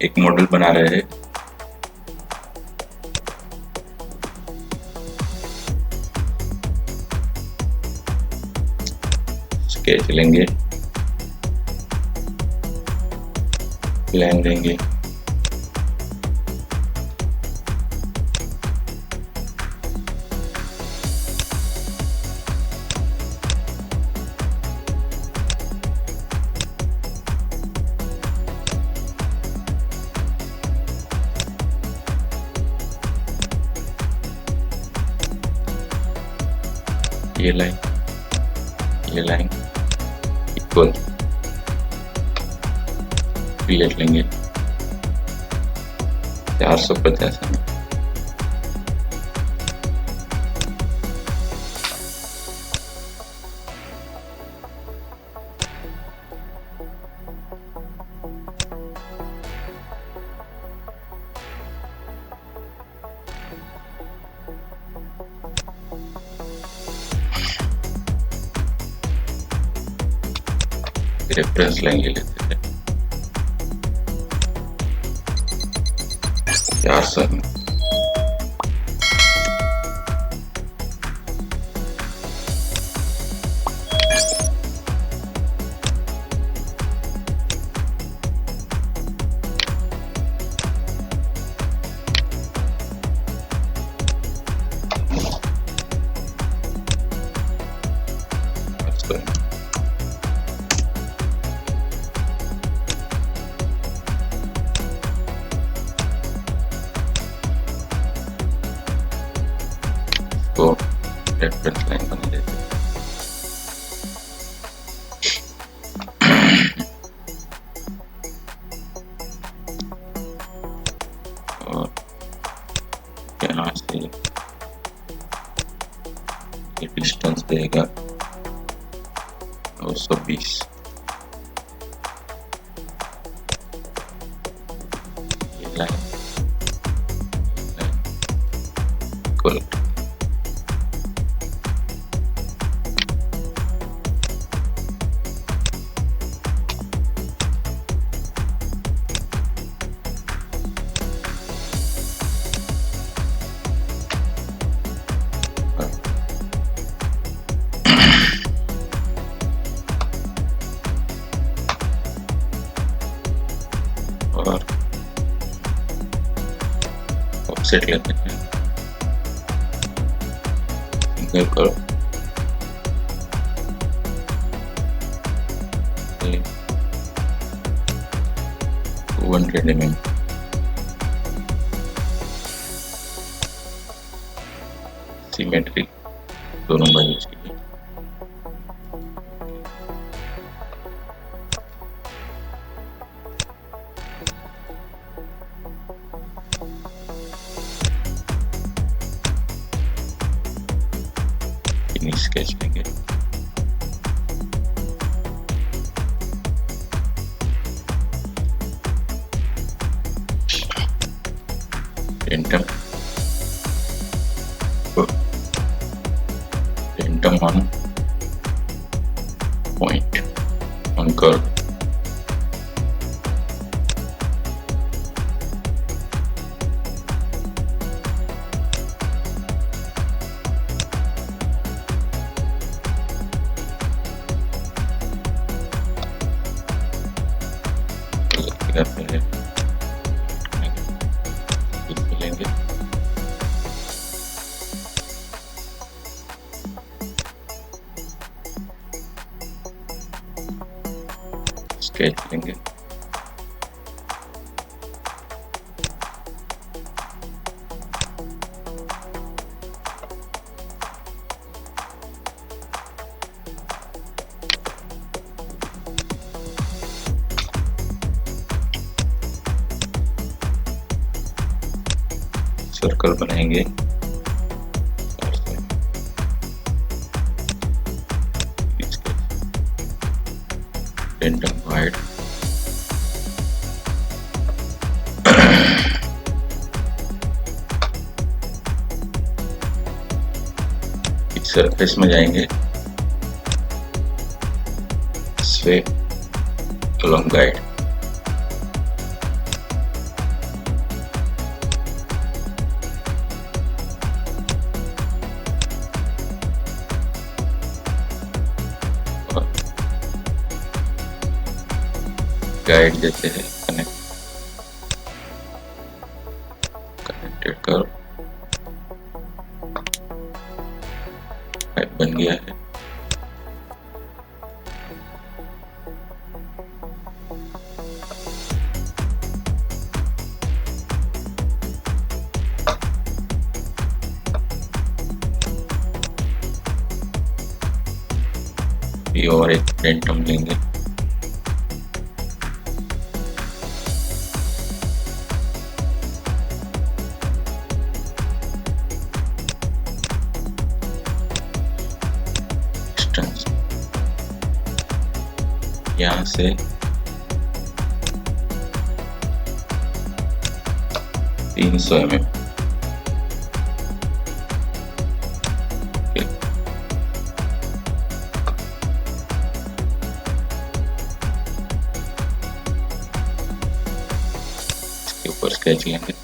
एक मॉडल बना रहे हैं। स्केच लेंगे, प्लान देंगे, ये लाइन इक्वल, क्रिएट लेंगे 450 में। रेफरेंस लाइन ले लेते हैं 400 में। तो रेफरेंस लाइन बना देते हैं। और यहाँ से ये डिस्टेंस देगा 920। ये लाइन इक्वल, और ऑफसेट लेते हैं सिंगल कर्व, 200 mm, सिमेट्रिक दोनों बाजू चाहिए। स्केच लेंगे, Tentam on point on curve, लेंगे स्केच लेंगे, सर्कल बनाएंगे, टेंटम वाइड, इस सरफेस में जाएंगे, स्वेप अलोंग गाइड, गाइड देते हैं कनेक्टेड कर पाइप बन गया है। ये और एक प्रिंट हम लेंगे। यहाँ से 300 mm इसके ऊपर स्केच लेंगे।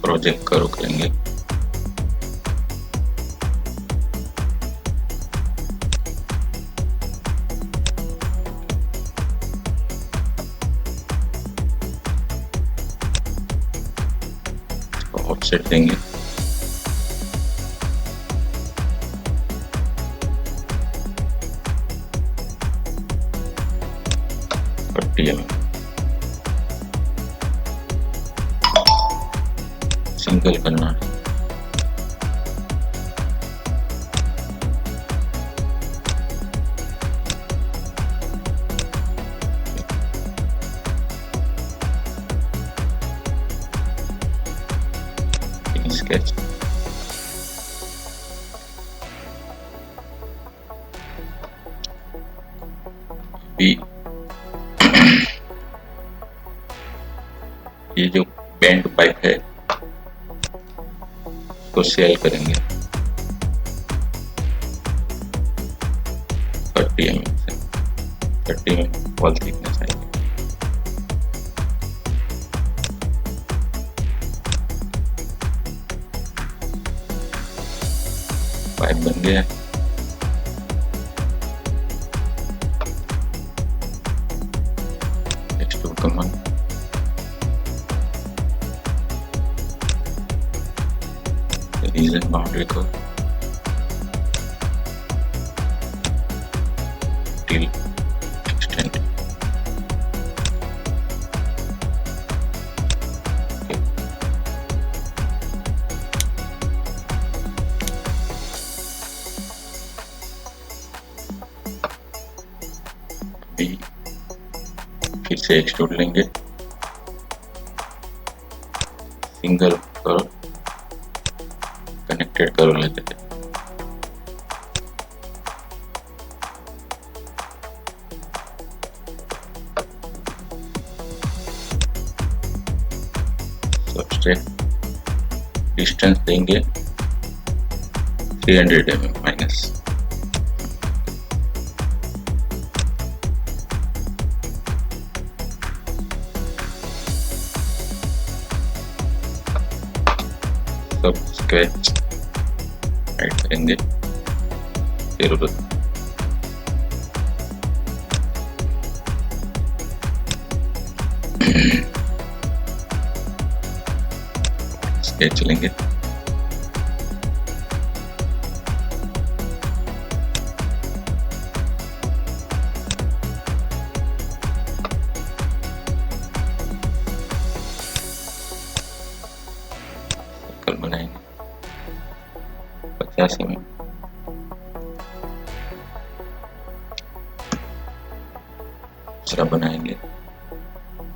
प्रोजेक्ट का रुक लेंगे। ऑफसेट देंगे। सिंगल करना है। स्केच बी ये जो बेंड पाइप है उसको सेल करेंगे 30 mm से। 30 mm वॉल थिकनेस आएगी। पाइप बन गया। एक्सट्रूड कमांड रीजन बाउंड्री को टिल एक्सटेंड बी। फिर से एक्सट्रूड लेंगे। सिंगल करो कनेक्टेड करो लेते थे। सबस्ट्रेट डिस्टेंस देंगे 300 mm माइनस। सब स्केच राइट करेंगे। फिर स्केच लेंगे। सर्कल बनाएंगे 50 में। दूसरा बनाएंगे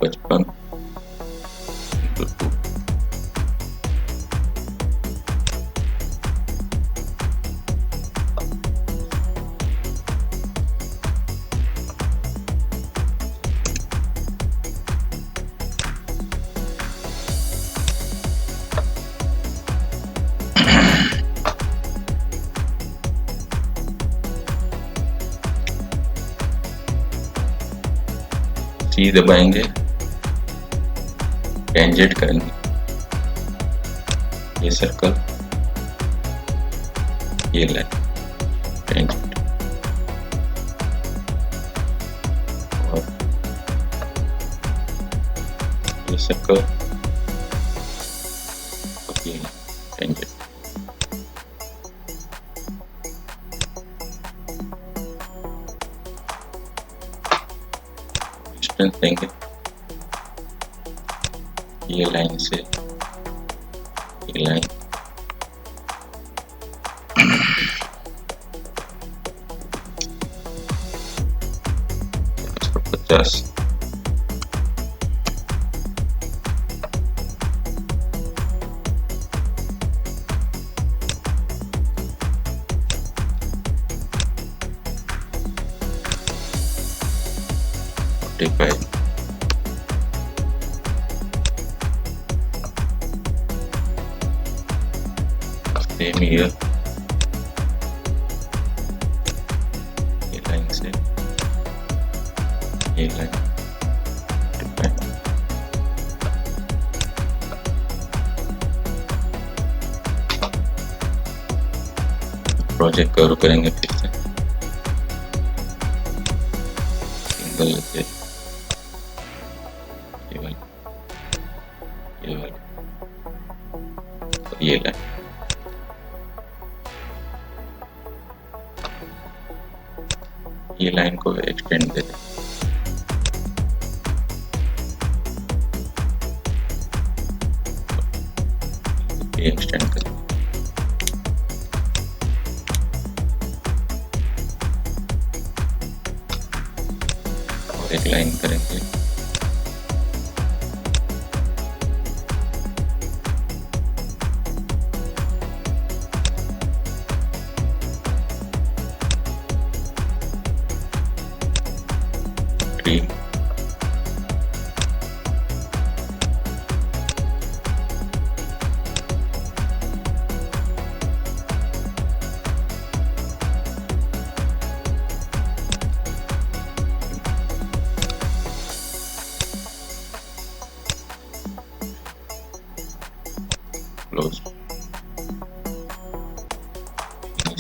55 into 2। की दबाएंगे, टेंजेंट करेंगे ये सर्कल, ये लाइन टेंजेंट, और ये सर्कल और ये टेंजेंट। डिस्टेंस देंगे ये लाइन से ये लाइन, 50, सेम हियर, ये लाइन से ये लाइन, प्रोजेक्ट कवर करेंगे फिर से सिंगल से ये वाली ये लाइन, ये लाइन को एक्सटेंड दे दें, ये एक्सटेंड कर दें, और एक लाइन करेंगे, ग्रीन, क्लोज,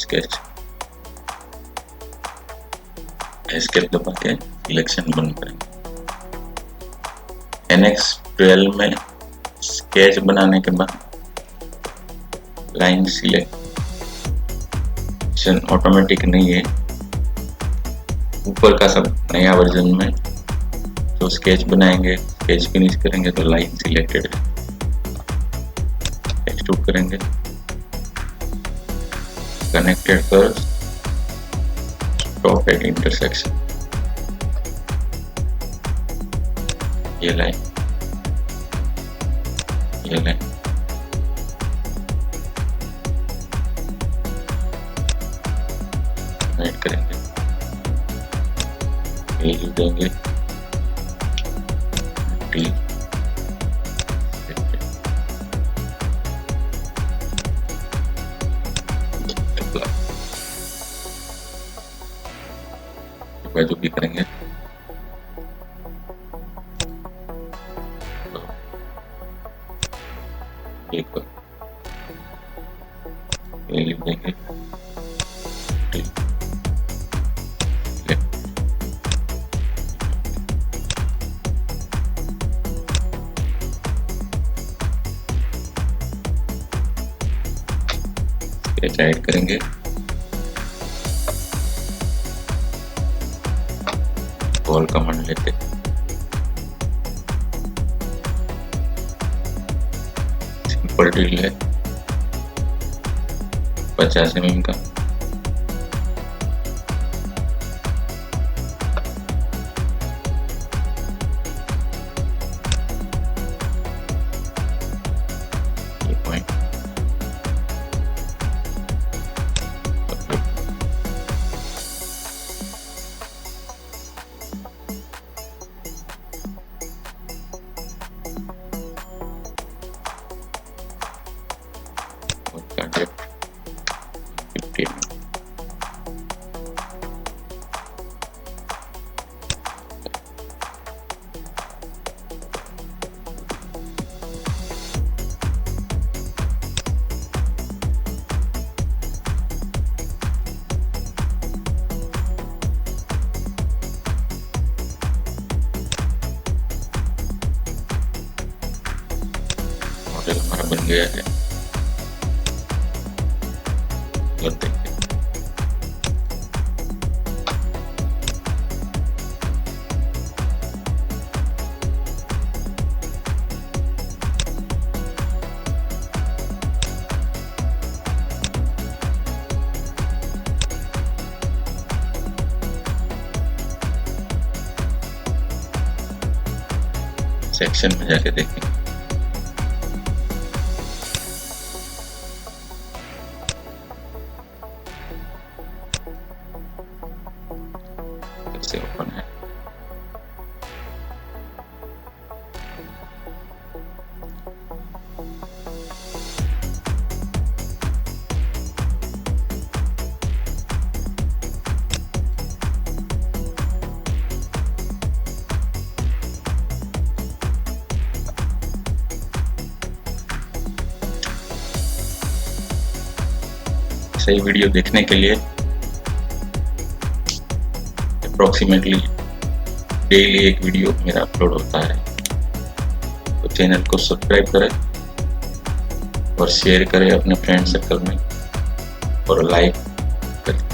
स्केच, एस्केप दबा के सिलेक्शन बंद करेंगे। NX12 में स्केच बनाने के बाद लाइन सिलेक्शन ऑटोमेटिक नहीं है, ऊपर का सब नया वर्जन में जो स्केच बनाएंगे, स्केच फिनिश करेंगे तो लाइन सिलेक्टेड है, एक्सट्रूड करेंगे, connected curves, stop at intersection, ये लाइन, ये लाइन, ऐड करेंगे, वैल्यू देंगे टी, जो भी करेंगे एक वैल्यू देंगे टी, स्केच ऐड करेंगे, कॉल कमांड लेते, सिंपल ड्रिल है 50 mm का, ये पॉइंट और का डेप्थ 50 मॉडल हमारा बन गया है। और देखिए सेक्शन में जाके देखेंगे। कैसे ओपन है। सही वीडियो देखने के लिए अप्रोक्सीमेटली डेली एक वीडियो मेरा अपलोड होता है, तो चैनल को सब्सक्राइब करें और शेयर करें अपने फ्रेंड सर्कल में और लाइक करें।